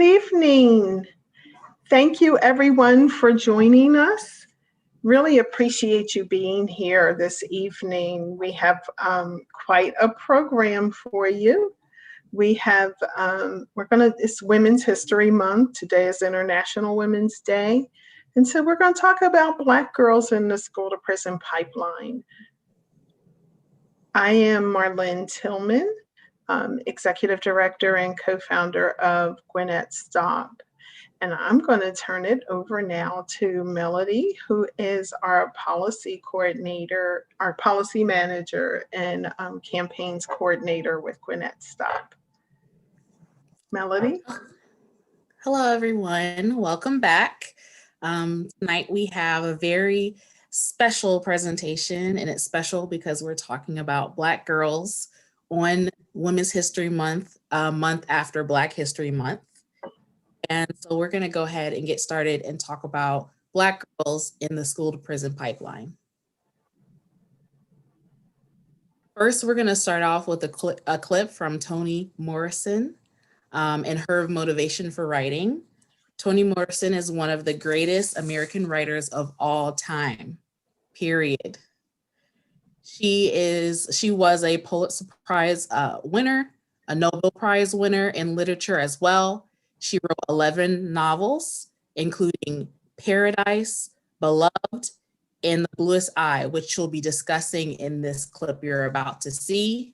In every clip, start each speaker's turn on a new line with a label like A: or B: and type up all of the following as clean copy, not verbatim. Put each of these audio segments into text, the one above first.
A: Good evening. Thank you everyone for joining us. Really appreciate you being here this evening. We have quite a program for you. We have, it's Women's History Month. Today is International Women's Day. And so we're going to talk about Black girls in the school-to-prison pipeline. I am Marlene Tillman, Executive Director and co-founder of Gwinnett SToPP. And I'm going to turn it over now to Melody, who is our policy coordinator, our policy manager and campaigns coordinator with Gwinnett SToPP. Melody?
B: Hello, everyone. Welcome back. Tonight we have a very special presentation, and it's special because we're talking about Black girls on Women's History Month, a month after Black History Month. And so we're going to go ahead and get started and talk about Black girls in the school-to-prison pipeline. First, we're going to start off with a clip from Toni Morrison and her motivation for writing. Toni Morrison is one of the greatest American writers of all time, period. She was a Pulitzer Prize winner, a Nobel Prize winner in literature as well. She wrote 11 novels, including Paradise, Beloved, and The Bluest Eye, which we'll be discussing in this clip you're about to see.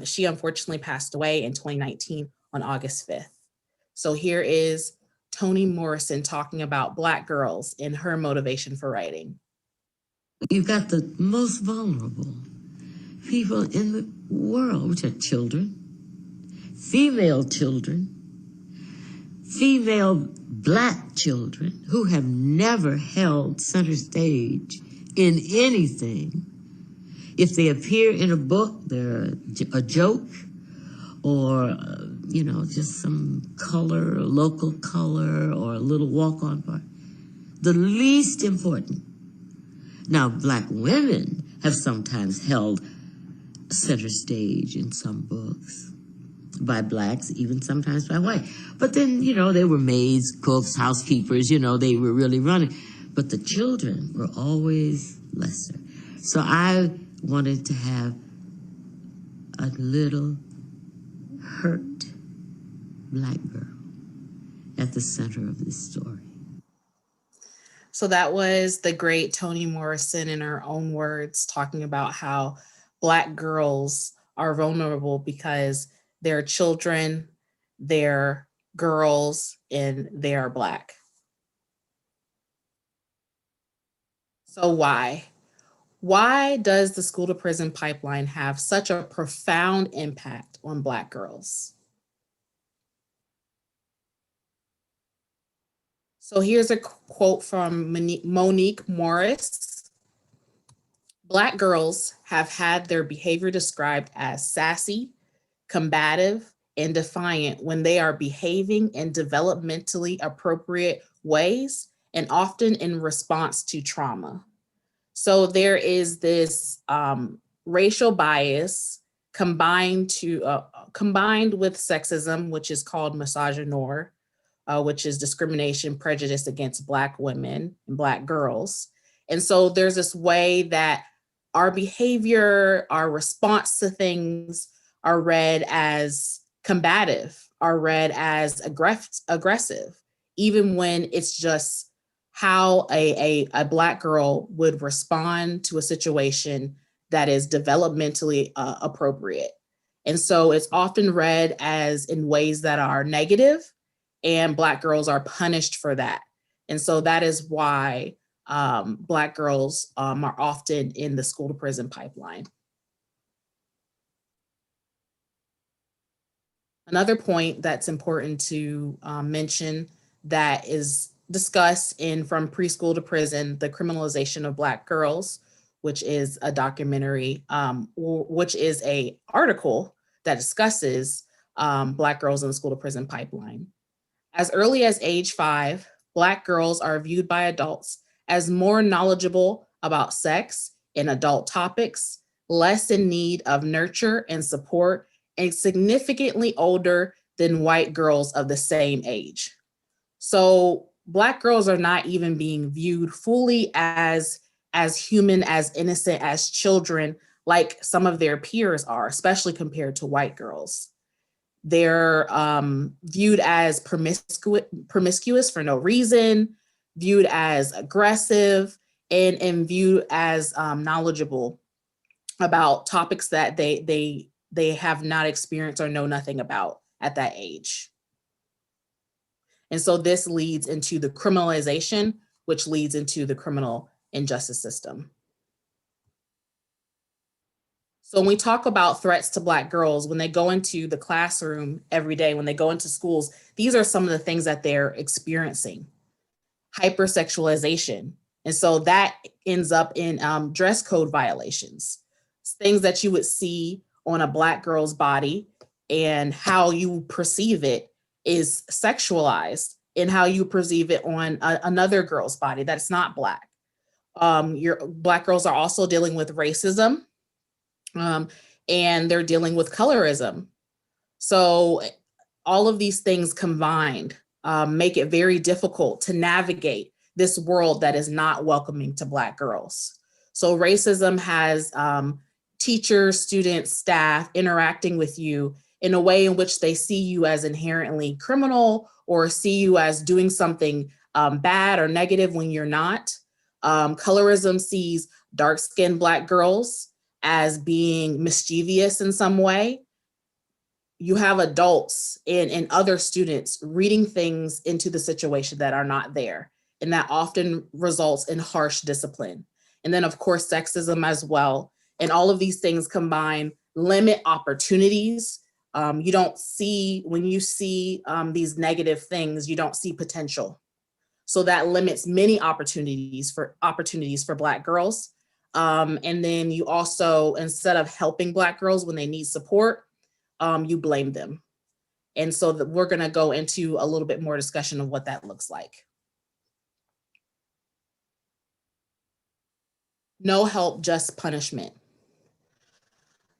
B: She unfortunately passed away in 2019 on August 5th. So here is Toni Morrison talking about Black girls and her motivation for writing.
C: You've got the most vulnerable people in the world, which are children, female Black children who have never held center stage in anything. If they appear in a book, they're a joke or, just some color, local color, or a little walk-on part. The least important. Now, Black women have sometimes held center stage in some books by Blacks, even sometimes by white. But then, they were maids, cooks, housekeepers, they were really running. But the children were always lesser. So I wanted to have a little hurt Black girl at the center of this story.
B: So that was the great Toni Morrison in her own words, talking about how Black girls are vulnerable because they're children, they're girls, and they are Black. So why? Why does the school-to-prison pipeline have such a profound impact on Black girls? So here's a quote from Monique Morris. Black girls have had their behavior described as sassy, combative, and defiant when they are behaving in developmentally appropriate ways and often in response to trauma. So there is this racial bias combined with sexism, which is called misogynoir, which is discrimination, prejudice against Black women and Black girls. And so there's this way that our behavior, our response to things are read as combative, are read as aggressive, even when it's just how a Black girl would respond to a situation that is developmentally appropriate. And so it's often read as in ways that are negative, and Black girls are punished for that. And so that is why Black girls are often in the school-to-prison pipeline. Another point that's important to mention that is discussed in From Preschool to Prison, the Criminalization of Black Girls, which is a documentary, which is an article that discusses Black girls in the school-to-prison pipeline. As early as age 5, Black girls are viewed by adults as more knowledgeable about sex and adult topics, less in need of nurture and support, and significantly older than white girls of the same age. So Black girls are not even being viewed fully as human, as innocent, as children, like some of their peers are, especially compared to white girls. They're viewed as promiscuous for no reason, viewed as aggressive, and viewed as knowledgeable about topics that they have not experienced or know nothing about at that age. And so this leads into the criminalization, which leads into the criminal injustice system. So when we talk about threats to Black girls, when they go into the classroom every day, when they go into schools, these are some of the things that they're experiencing. Hypersexualization. And so that ends up in dress code violations, things that you would see on a Black girl's body, and how you perceive it is sexualized, and how you perceive it on another girl's body that's not Black. Your Black girls are also dealing with racism, and they're dealing with colorism. So all of these things combined make it very difficult to navigate this world that is not welcoming to Black girls. So racism has teachers, students, staff interacting with you in a way in which they see you as inherently criminal, or see you as doing something bad or negative when you're not. Colorism sees dark-skinned Black girls as being mischievous in some way. You have adults and other students reading things into the situation that are not there, and that often results in harsh discipline. And then of course, sexism as well. And all of these things combined limit opportunities. You don't see, when you see these negative things, you don't see potential. So that limits many opportunities for Black girls. And then you also, instead of helping Black girls when they need support, you blame them. And so we're gonna go into a little bit more discussion of what that looks like. No help, just punishment.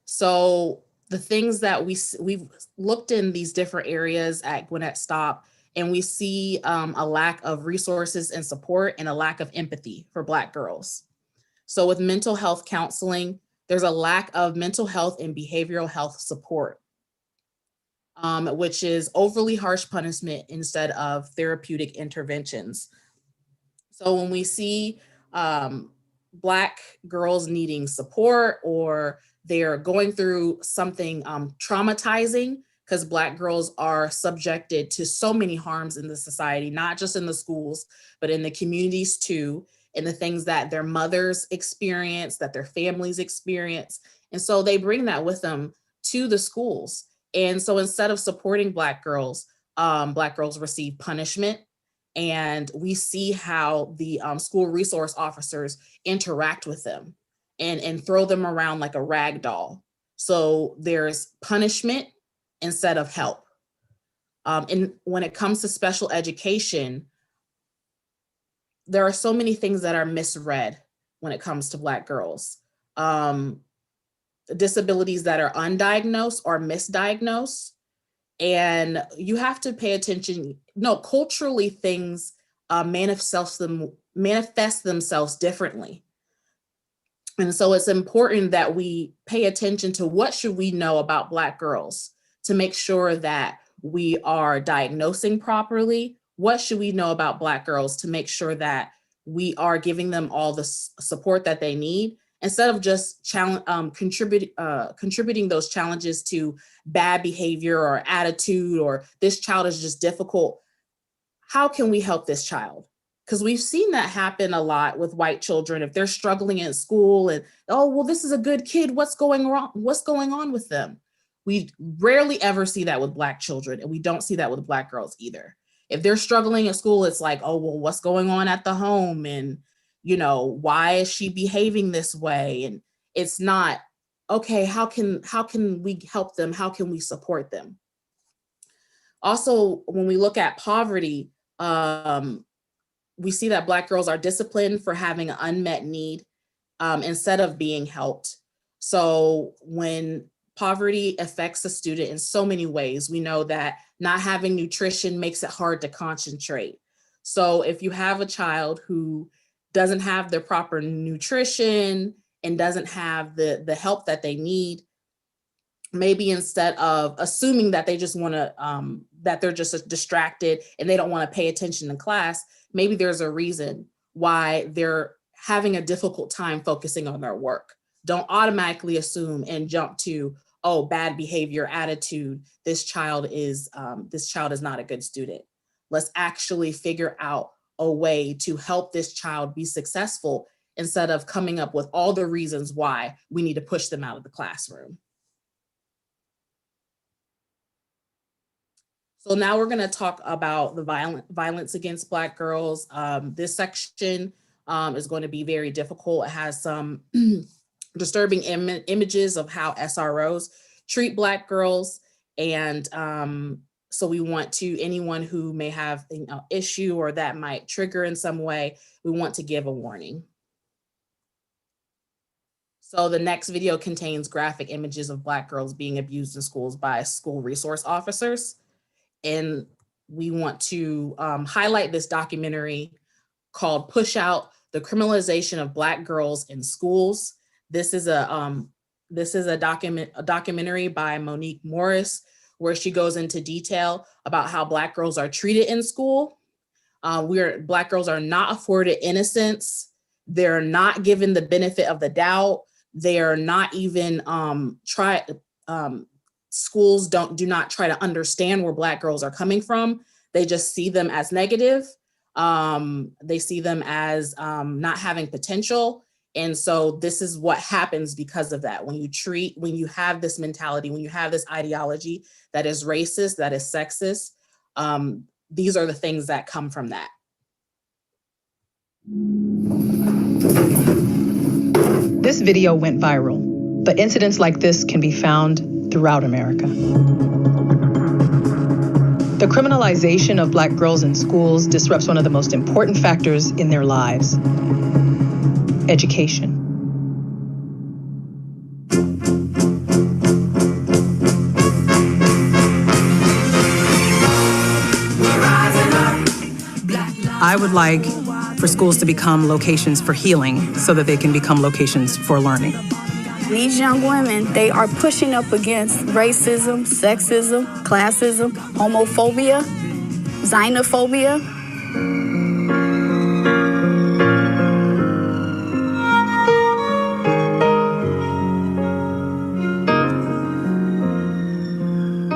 B: So the things that we've looked in these different areas at Gwinnett SToPP, and we see a lack of resources and support, and a lack of empathy for Black girls. So with mental health counseling, there's a lack of mental health and behavioral health support, which is overly harsh punishment instead of therapeutic interventions. So when we see Black girls needing support, or they're going through something traumatizing, because Black girls are subjected to so many harms in the society, not just in the schools, but in the communities too, and the things that their mothers experience, that their families experience. And so they bring that with them to the schools. And so instead of supporting Black girls receive punishment. And we see how the school resource officers interact with them and throw them around like a rag doll. So there's punishment instead of help. And when it comes to special education, there are so many things that are misread when it comes to Black girls. Disabilities that are undiagnosed or misdiagnosed. And you have to pay attention. No, culturally things manifest themselves differently. And so it's important that we pay attention to what should we know about Black girls to make sure that we are diagnosing properly. What should we know about Black girls to make sure that we are giving them all the support that they need, instead of just contributing those challenges to bad behavior or attitude, or this child is just difficult. How can we help this child? Because we've seen that happen a lot with white children. If they're struggling in school and, oh, well, this is a good kid, what's going wrong? What's going on with them? We rarely ever see that with Black children, and we don't see that with Black girls either. If they're struggling at school, it's like, oh, well, what's going on at the home? And, you know, why is she behaving this way? And it's not, okay, how can we help them? How can we support them? Also, when we look at poverty, we see that Black girls are disciplined for having an unmet need instead of being helped. So when poverty affects a student in so many ways. We know that not having nutrition makes it hard to concentrate. So if you have a child who doesn't have the proper nutrition and doesn't have the help that they need, maybe instead of assuming that they just want to, that they're just distracted and they don't want to pay attention in class, maybe there's a reason why they're having a difficult time focusing on their work. Don't automatically assume and jump to, oh, bad behavior, attitude, this child is not a good student. Let's actually figure out a way to help this child be successful instead of coming up with all the reasons why we need to push them out of the classroom. So now we're going to talk about the violence against Black girls. This section is going to be very difficult. It has some disturbing images of how SROs treat Black girls. And so we want to, anyone who may have an issue or that might trigger in some way, we want to give a warning. So the next video contains graphic images of Black girls being abused in schools by school resource officers. And we want to highlight this documentary called Push Out: The Criminalization of Black Girls in Schools. This is a documentary by Monique Morris, where she goes into detail about how Black girls are treated in school. Black girls are not afforded innocence. They're not given the benefit of the doubt. They are not even schools do not try to understand where Black girls are coming from. They just see them as negative. They see them as not having potential. And so this is what happens because of that. When you have this mentality, when you have this ideology that is racist, that is sexist, these are the things that come from that.
D: This video went viral, but incidents like this can be found throughout America. The criminalization of Black girls in schools disrupts one of the most important factors in their lives: education.
E: I would like for schools to become locations for healing so that they can become locations for learning.
F: These young women, they are pushing up against racism, sexism, classism, homophobia, xenophobia.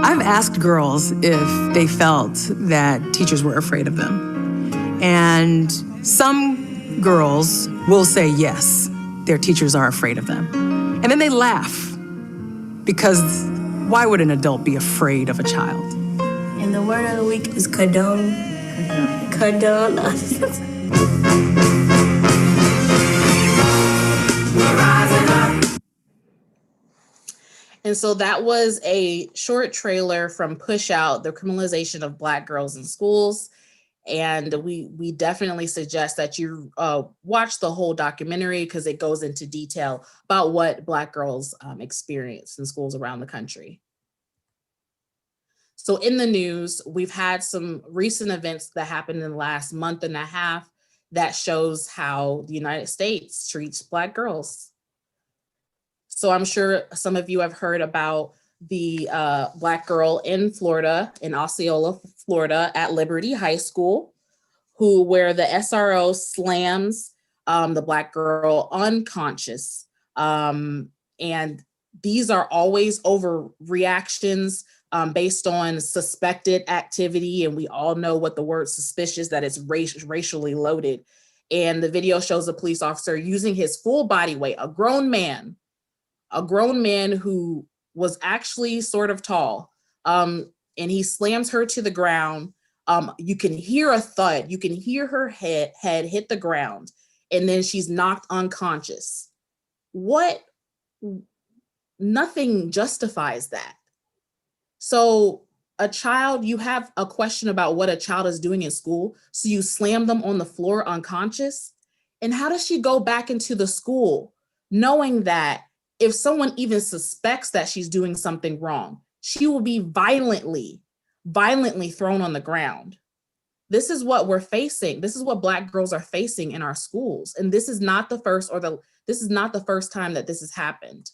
E: I've asked girls if they felt that teachers were afraid of them. And some girls will say yes, their teachers are afraid of them. And then they laugh, because why would an adult be afraid of a child?
F: And the word of the week is condone. Condone.
B: And so that was a short trailer from Push Out: The Criminalization of Black Girls in Schools. And we definitely suggest that you watch the whole documentary, because it goes into detail about what Black girls experience in schools around the country. So in the news, we've had some recent events that happened in the last month and a half that shows how the United States treats Black girls. So I'm sure some of you have heard about the Black girl in Florida, in Osceola, Florida, at Liberty High School, where the SRO slams the Black girl unconscious. And these are always overreactions based on suspected activity. And we all know what the word suspicious, that it's racially loaded. And the video shows a police officer using his full body weight, a grown man who was actually sort of tall, and he slams her to the ground. You can hear a thud. You can hear her head hit the ground, and then she's knocked unconscious. Nothing justifies that. So a child, you have a question about what a child is doing in school, so you slam them on the floor unconscious. And how does she go back into the school knowing that if someone even suspects that she's doing something wrong, she will be violently thrown on the ground. This is what we're facing. This is what Black girls are facing in our schools. And this is not the first time that this has happened.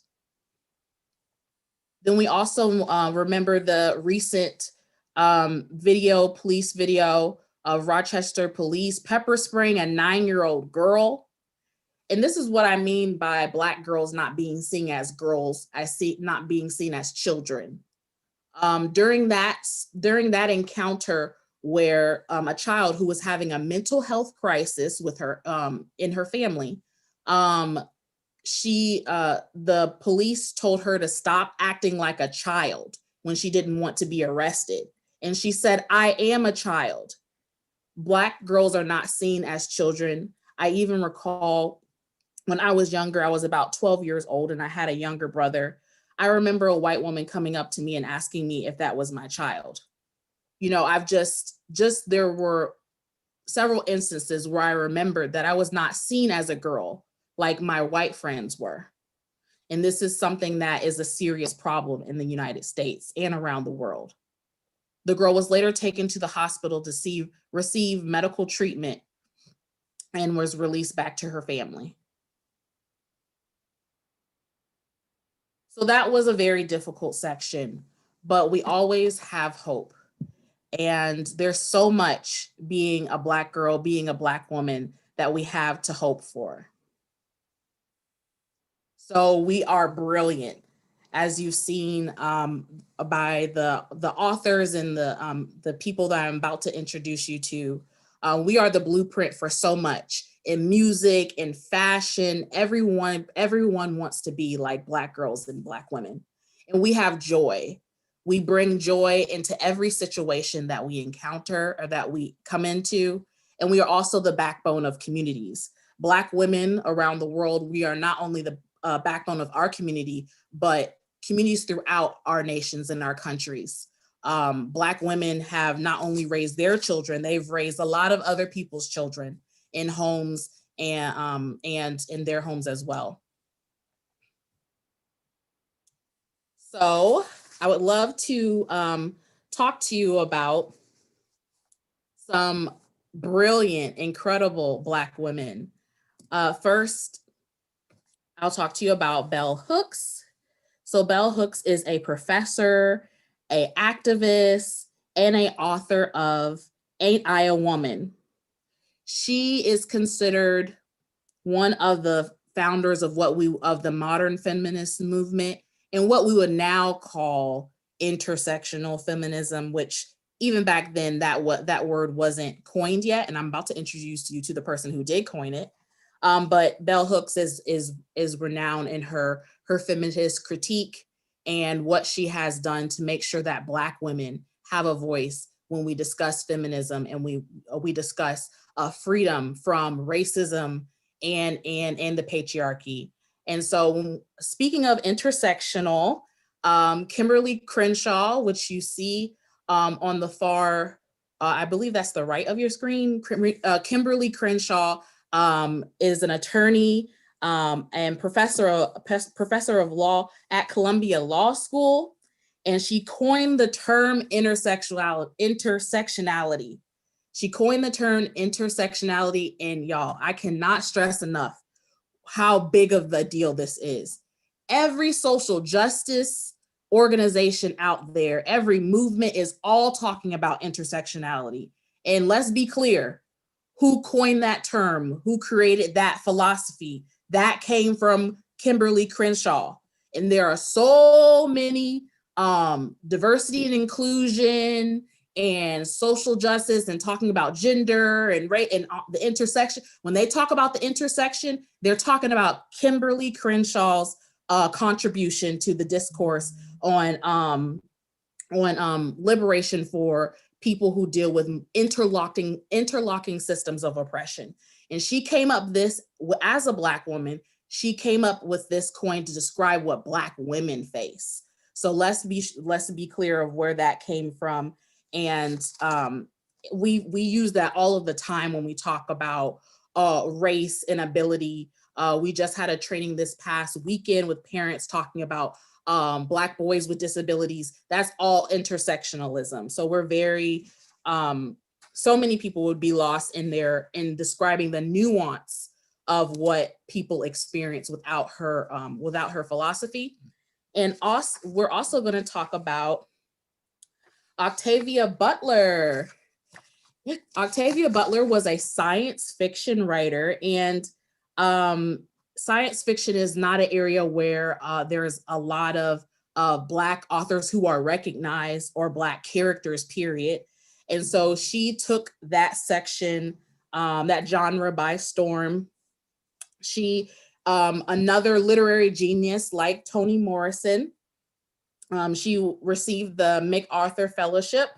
B: Then we also remember the recent police video of Rochester police pepper spraying a 9-year-old girl. And this is what I mean by Black girls not being seen as girls, not being seen as children. During that encounter where a child who was having a mental health crisis with her in her family, the police told her to stop acting like a child when she didn't want to be arrested. And she said, "I am a child." Black girls are not seen as children. I even recall when I was younger, I was about 12 years old and I had a younger brother. I remember a white woman coming up to me and asking me if that was my child. You know, there were several instances where I remembered that I was not seen as a girl like my white friends were. And this is something that is a serious problem in the United States and around the world. The girl was later taken to the hospital to receive medical treatment and was released back to her family. So that was a very difficult section, but we always have hope. And there's so much being a Black girl, being a Black woman that we have to hope for. So we are brilliant, as you've seen by the authors and the people that I'm about to introduce you to. We are the blueprint for so much in music, in fashion. Everyone wants to be like Black girls and Black women. And we have joy. We bring joy into every situation that we encounter or that we come into. And we are also the backbone of communities. Black women around the world, we are not only the backbone of our community, but communities throughout our nations and our countries. Black women have not only raised their children, they've raised a lot of other people's children in homes and in their homes as well. So I would love to talk to you about some brilliant, incredible Black women. First, I'll talk to you about Bell Hooks. So Bell Hooks is a professor, an activist, and an author of Ain't I a Woman? She is considered one of the founders of the modern feminist movement and what we would now call intersectional feminism, which even back then that word wasn't coined yet. And I'm about to introduce you to the person who did coin it. But Bell Hooks is renowned in her feminist critique and what she has done to make sure that Black women have a voice when we discuss feminism and we discuss freedom from racism and the patriarchy. And so speaking of intersectional, Kimberly Crenshaw, which you see on the far, I believe that's the right of your screen, Kimberly Crenshaw is an attorney and professor of law at Columbia Law School. And she coined the term intersectionality. She coined the term intersectionality, and y'all, I cannot stress enough how big of the deal this is. Every social justice organization out there, every movement is all talking about intersectionality. And let's be clear, who coined that term, who created that philosophy? That came from Kimberly Crenshaw. And there are so many diversity and inclusion and social justice and talking about gender and race and the intersection. When they talk about the intersection, they're talking about Kimberly Crenshaw's contribution to the discourse on liberation for people who deal with interlocking systems of oppression. And she came up as a Black woman, she came up with this coin to describe what Black women face. So let's be clear of where that came from. And we use that all of the time when we talk about race and ability We just had a training this past weekend with parents talking about Black boys with disabilities. That's all intersectionalism. So we're very, so many people would be lost in describing the nuance of what people experience without her philosophy. And also, we're also going to talk about Octavia Butler. Octavia Butler was a science fiction writer, and science fiction is not an area where there's a lot of Black authors who are recognized, or Black characters, period. And so she took that section, that genre by storm. She, another literary genius like Toni Morrison, she received the MacArthur Fellowship,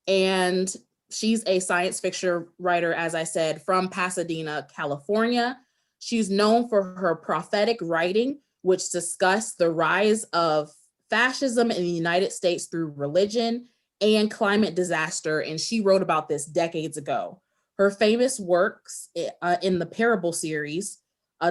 B: and she's a science fiction writer, as I said, from Pasadena, California. She's known for her prophetic writing, which discussed the rise of fascism in the United States through religion and climate disaster, and she wrote about this decades ago. Her famous works in the Parable series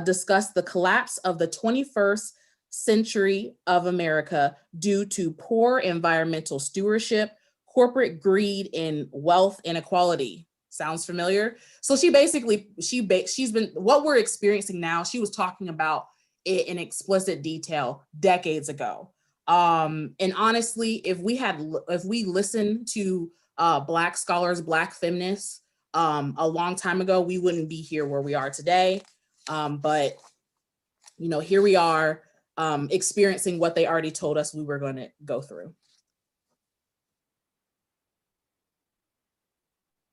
B: discuss the collapse of the 21st century of America due to poor environmental stewardship, corporate greed, and wealth inequality. Sounds familiar? So she basically, she's been, what we're experiencing now, she was talking about it in explicit detail decades ago. And honestly, if we listened to Black scholars, Black feminists a long time ago, we wouldn't be here where we are today. But here we are experiencing what they already told us we were going to go through.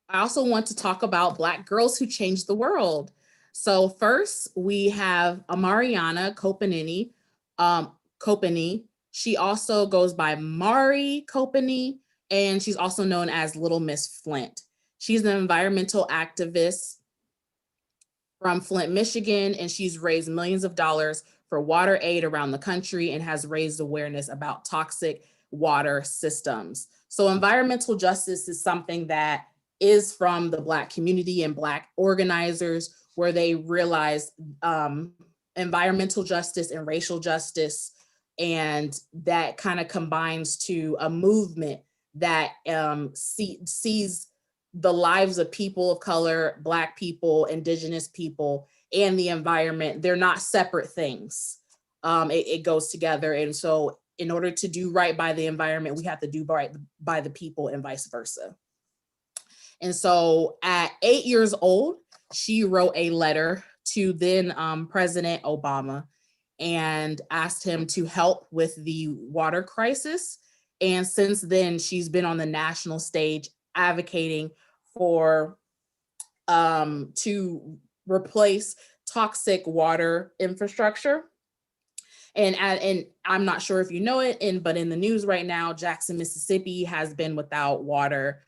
B: I also want to talk about Black girls who changed the world. So first, we have Mariana Copenini. She also goes by Mari Copenini, and she's also known as Little Miss Flint. She's an environmental activist from Flint, Michigan, and she's raised millions of dollars for water aid around the country and has raised awareness about toxic water systems. So environmental justice is something that is from the Black community and Black organizers, where they realize environmental justice and racial justice, and that kind of combines to a movement that sees the lives of people of color, Black people, Indigenous people, and the environment. They're not separate things. It goes together. And so in order to do right by the environment, we have to do right by the people, and vice versa. And so at 8 years old, she wrote a letter to then President Obama and asked him to help with the water crisis. And since then, she's been on the national stage advocating for to replace toxic water infrastructure. And I'm not sure if you know it, but in the news right now, Jackson, Mississippi has been without water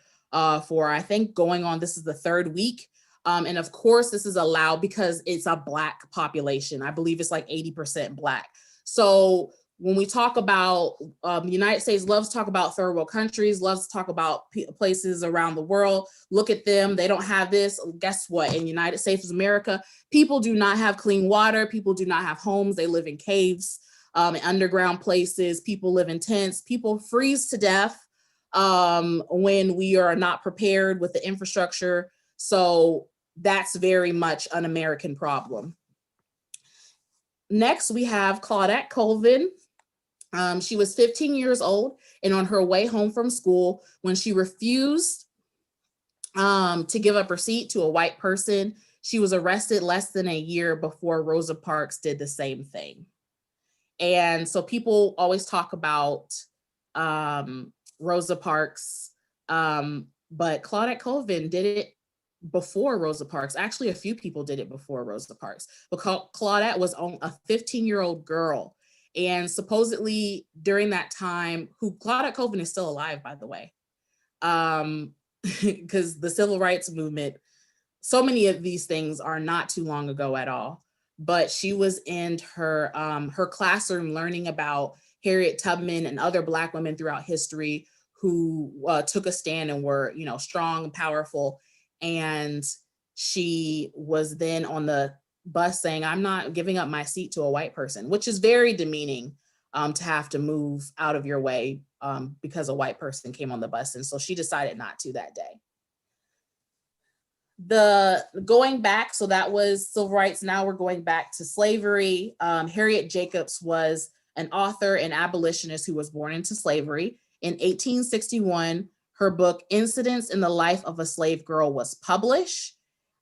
B: for, I think, going on, this is the third week. And of course, this is allowed because it's a Black population. I believe it's like 80% Black. So when we talk about the United States loves to talk about third world countries, loves to talk about places around the world. Look at them. They don't have this. Guess what? In the United States of America, people do not have clean water. People do not have homes. They live in caves, in underground places. People live in tents. People freeze to death when we are not prepared with the infrastructure. So that's very much an American problem. Next, we have Claudette Colvin. She was 15 years old and on her way home from school when she refused to give up her seat to a white person. She was arrested less than a year before Rosa Parks did the same thing. And so people always talk about Rosa Parks, but Claudette Colvin did it before Rosa Parks. Actually, a few people did it before Rosa Parks, because Claudette was a 15-year-old girl. And supposedly during that time, Claudette Colvin is still alive, by the way, because the civil rights movement, so many of these things are not too long ago at all. But she was in her classroom learning about Harriet Tubman and other Black women throughout history who took a stand and were, strong and powerful. And she was then on the bus saying, "I'm not giving up my seat to a white person," which is very demeaning to have to move out of your way because a white person came on the bus. And so she decided not to that day. Going back, so that was civil rights. Now we're going back to slavery. Harriet Jacobs was an author and abolitionist who was born into slavery. In 1861, her book Incidents in the Life of a Slave Girl was published.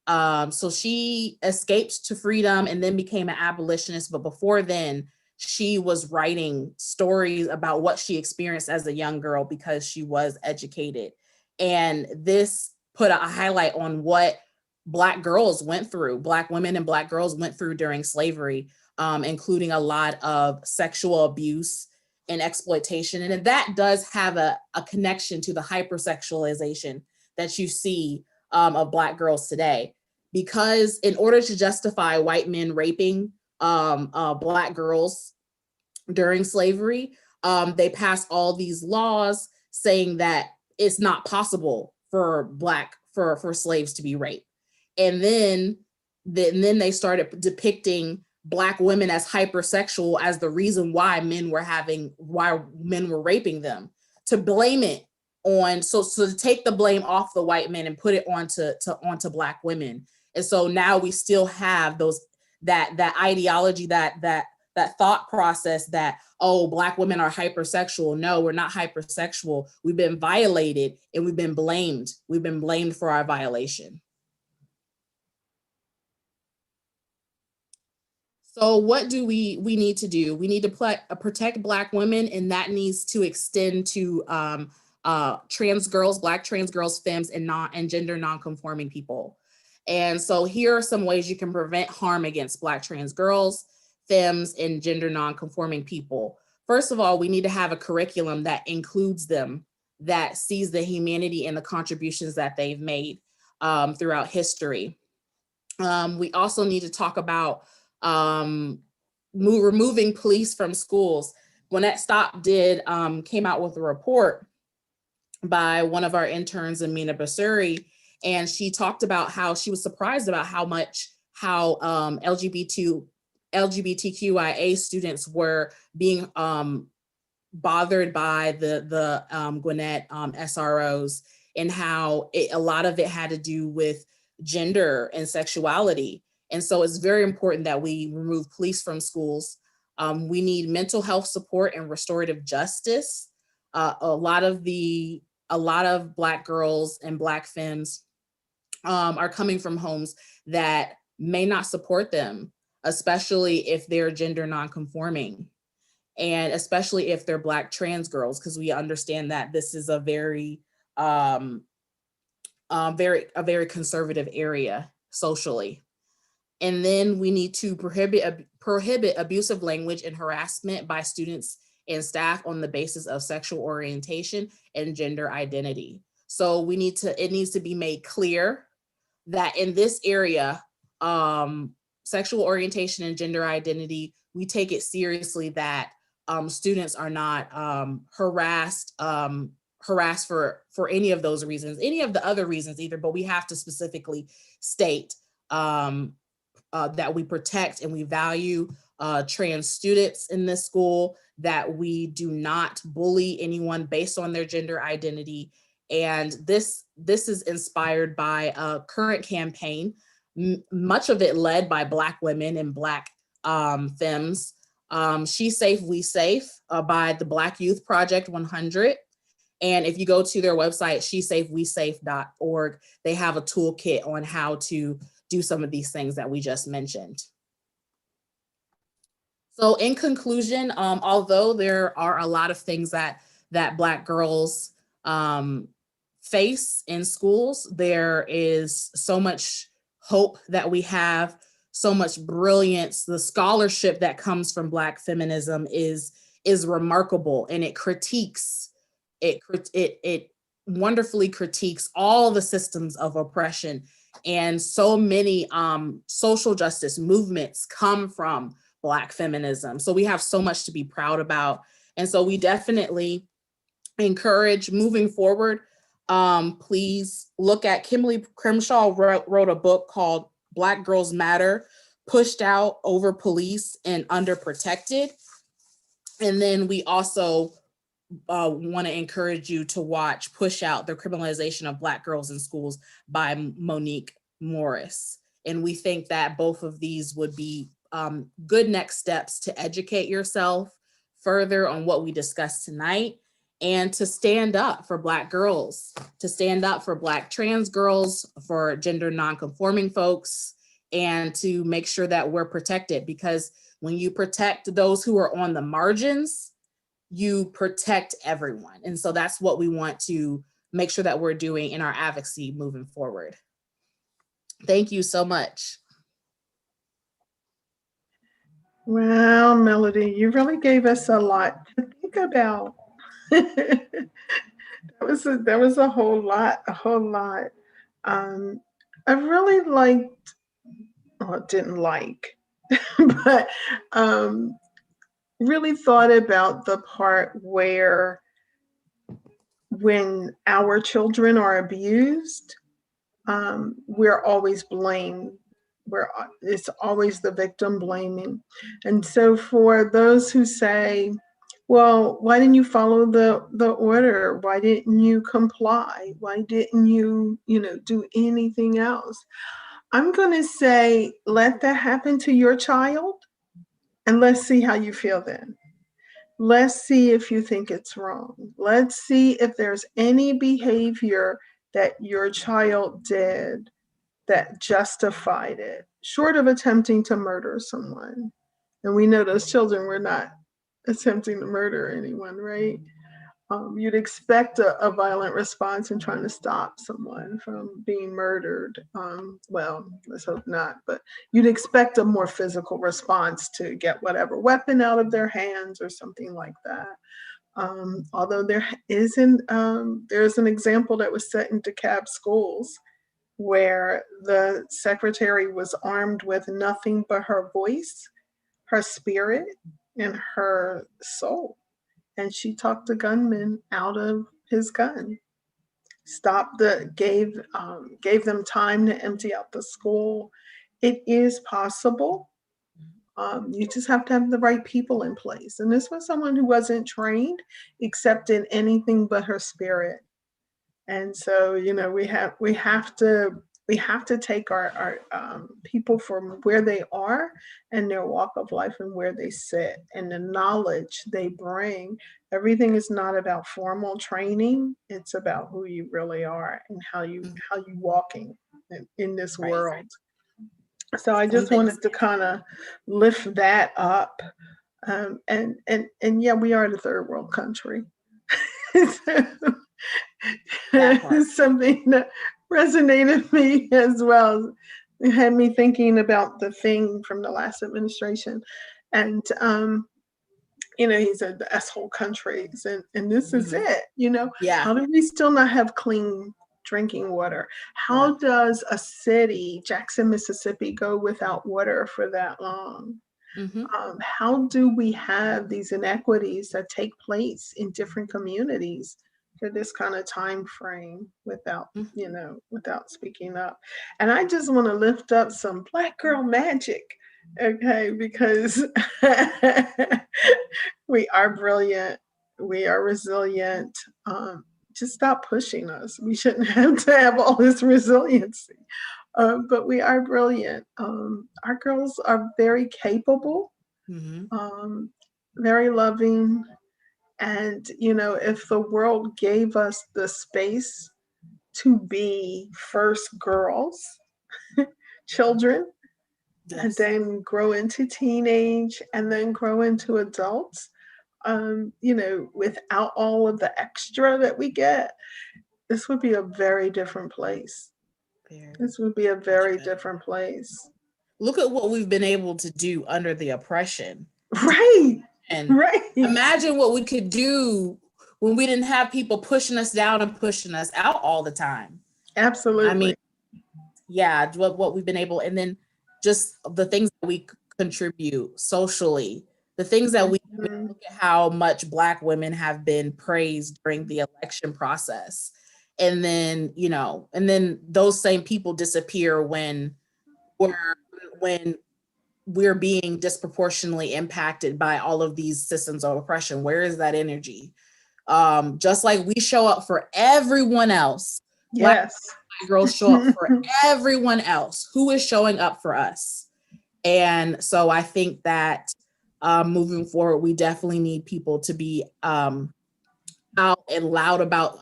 B: So she escaped to freedom and then became an abolitionist. But before then, she was writing stories about what she experienced as a young girl because she was educated. And this put a highlight on what Black girls went through, Black women and Black girls went through during slavery, including a lot of sexual abuse and exploitation. And that does have a connection to the hypersexualization that you see of Black girls today. Because in order to justify white men raping Black girls during slavery, they passed all these laws saying that it's not possible for slaves to be raped. And then they started depicting Black women as hypersexual as the reason why men were raping them, to blame it on, so to take the blame off the white men and put it onto Black women. And so now we still have that ideology, that thought process that, oh, Black women are hypersexual. No, we're not hypersexual. We've been violated and we've been blamed. We've been blamed for our violation. So what do we need to do? We need to protect Black women, and that needs to extend to trans girls, Black trans girls, femmes, and gender nonconforming people. And so here are some ways you can prevent harm against Black trans girls, femmes, and gender nonconforming people. First of all, we need to have a curriculum that includes them, that sees the humanity and the contributions that they've made throughout history. We also need to talk about removing police from schools. Gwinnett SToPP came out with a report by one of our interns, Amina Basuri, and she talked about how she was surprised about how LGBTQIA students were being bothered by the Gwinnett SROs, and how a lot of it had to do with gender and sexuality. And so it's very important that we remove police from schools. We need mental health support and restorative justice. A lot of Black girls and Black femmes are coming from homes that may not support them, especially if they're gender nonconforming, and especially if they're Black trans girls, because we understand that this is a very conservative area socially. And then we need to prohibit abusive language and harassment by students and staff on the basis of sexual orientation and gender identity. So it needs to be made clear that in this area, sexual orientation and gender identity, we take it seriously that students are not harassed for any of those reasons, any of the other reasons either, but we have to specifically state that we protect and we value trans students in this school, that we do not bully anyone based on their gender identity. And this is inspired by a current campaign, much of it led by Black women and Black femmes. She Safe, We Safe by the Black Youth Project 100. And if you go to their website, shesafewesafe.org, they have a toolkit on how to do some of these things that we just mentioned. So in conclusion, although there are a lot of things that Black girls face in schools, there is so much hope that we have, so much brilliance. The scholarship that comes from Black feminism is remarkable, and it wonderfully critiques all the systems of oppression. And so many social justice movements come from Black feminism. So we have so much to be proud about. And so we definitely encourage moving forward. Please look at Kimberly Crenshaw wrote a book called Black Girls Matter, pushed out, over policed, and underprotected. And then we also want to encourage you to watch Push Out: The Criminalization of Black Girls in Schools by Monique Morris. And we think that both of these would be good next steps to educate yourself further on what we discussed tonight, and to stand up for Black girls, to stand up for Black trans girls, for gender nonconforming folks, and to make sure that we're protected. Because when you protect those who are on the margins, you protect everyone. And so that's what we want to make sure that we're doing in our advocacy moving forward. Thank you so much.
A: Well, Melody, you really gave us a lot to think about. There was a whole lot. I really liked, well, didn't like, but really thought about the part where when our children are abused, we're always blamed. It's always the victim blaming. And so for those who say, well, why didn't you follow the order? Why didn't you comply? Why didn't you, do anything else? I'm going to say, let that happen to your child, and let's see how you feel then. Let's see if you think it's wrong. Let's see if there's any behavior that your child did that justified it, short of attempting to murder someone. And we know those children were not attempting to murder anyone, right? You'd expect a violent response in trying to stop someone from being murdered. Well, let's hope not, but you'd expect a more physical response to get whatever weapon out of their hands or something like that. Although there's an example that was set in DeKalb schools where the secretary was armed with nothing but her voice, her spirit, and her soul. And she talked the gunman out of his gun, gave them time to empty out the school. It is possible. You just have to have the right people in place. And this was someone who wasn't trained except in anything but her spirit. And so, we have to take our people from where they are and their walk of life and where they sit and the knowledge they bring. Everything is not about formal training. It's about who you really are and how you walking in this world. So I just wanted to kind of lift that up. And yeah, we are the third world country. Something that resonated with me as well. It had me thinking about the thing from the last administration. And, he said the S-hole countries, and this is it,
B: Yeah.
A: How do we still not have clean drinking water? How does a city, Jackson, Mississippi, go without water for that long? How do we have these inequities that take place in different communities for this kind of time frame without speaking up? And I just want to lift up some Black girl magic, okay, because we are brilliant, we are resilient. Just stop pushing us. We shouldn't have to have all this resiliency. But we are brilliant. Our girls are very capable, very loving. And, if the world gave us the space to be first girls, children, yes, and then grow into teenage and then grow into adults, without all of the extra that we get, this would be a very different place. This would be a very different place.
B: Look at what we've been able to do under the oppression.
A: Right.
B: And imagine what we could do when we didn't have people pushing us down and pushing us out all the time.
A: Absolutely.
B: I mean, yeah, what we've been able, and then just the things that we contribute socially, the things that we look at how much Black women have been praised during the election process. And then, and then those same people disappear when we're being disproportionately impacted by all of these systems of oppression? Where is that energy? Just like we show up for everyone else,
A: Yes.
B: Black girls show up for everyone else. Who is showing up for us? And so I think that moving forward, we definitely need people to be out and loud about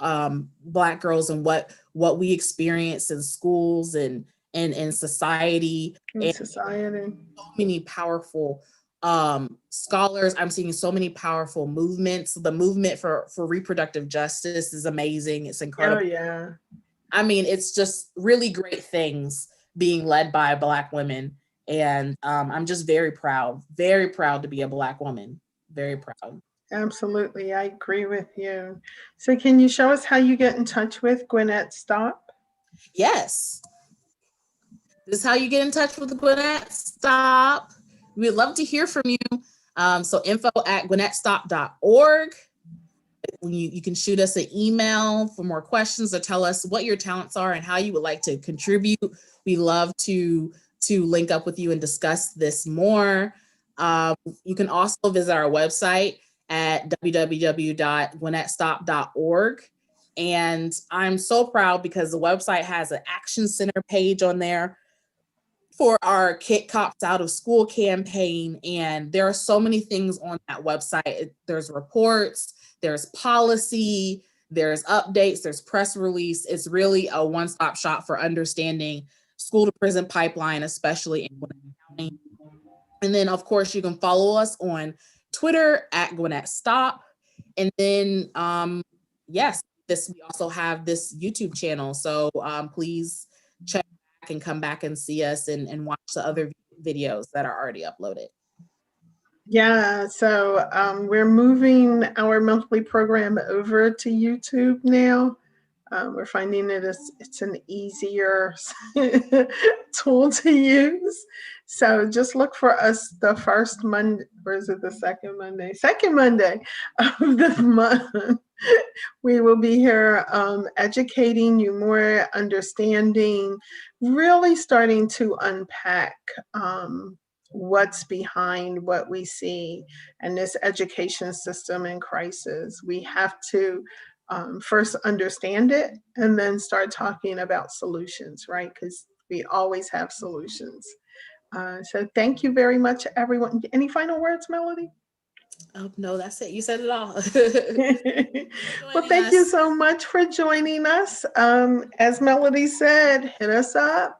B: Black girls and what we experience in schools and in society.
A: In society.
B: So many powerful scholars. I'm seeing so many powerful movements. The movement for reproductive justice is amazing. It's incredible.
A: Oh, yeah.
B: I mean, it's just really great things being led by Black women. And I'm just very proud to be a Black woman. Very proud.
A: Absolutely. I agree with you. So can you show us how you get in touch with Gwinnett SToPP?
B: Yes. This is how you get in touch with the Gwinnett SToPP. We'd love to hear from you. So info@gwinnettstop.org. You can shoot us an email for more questions or tell us what your talents are and how you would like to contribute. We love to link up with you and discuss this more. You can also visit our website at www.gwinnettstop.org. And I'm so proud because the website has an Action Center page on there for our Kick Cops Out of School campaign. And there are so many things on that website. There's reports, there's policy, there's updates, there's press release. It's really a one-stop shop for understanding school-to-prison pipeline, especially in Gwinnett County. And then, of course, you can follow us on Twitter at Gwinnett SToPP. And then, yes, we also have this YouTube channel. So please check back and come back and see us and watch the other videos that are already uploaded.
A: Yeah, so we're moving our monthly program over to YouTube now. We're finding it's an easier tool to use. So just look for us the first Monday, or is it the second Monday? Second Monday of the month. We will be here educating you more, understanding, really starting to unpack what's behind what we see and this education system in crisis. We have to first understand it and then start talking about solutions, right? Because we always have solutions. So thank you very much, everyone. Any final words, Melody?
B: Oh, no, that's it. You said it all.
A: Well, thank you so much for joining us. As Melody said, hit us up.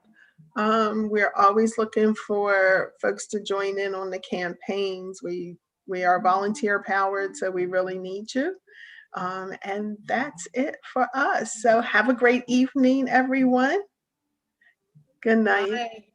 A: We're always looking for folks to join in on the campaigns. We are volunteer powered, so we really need you. And that's it for us. So have a great evening, everyone. Good night.
B: Bye.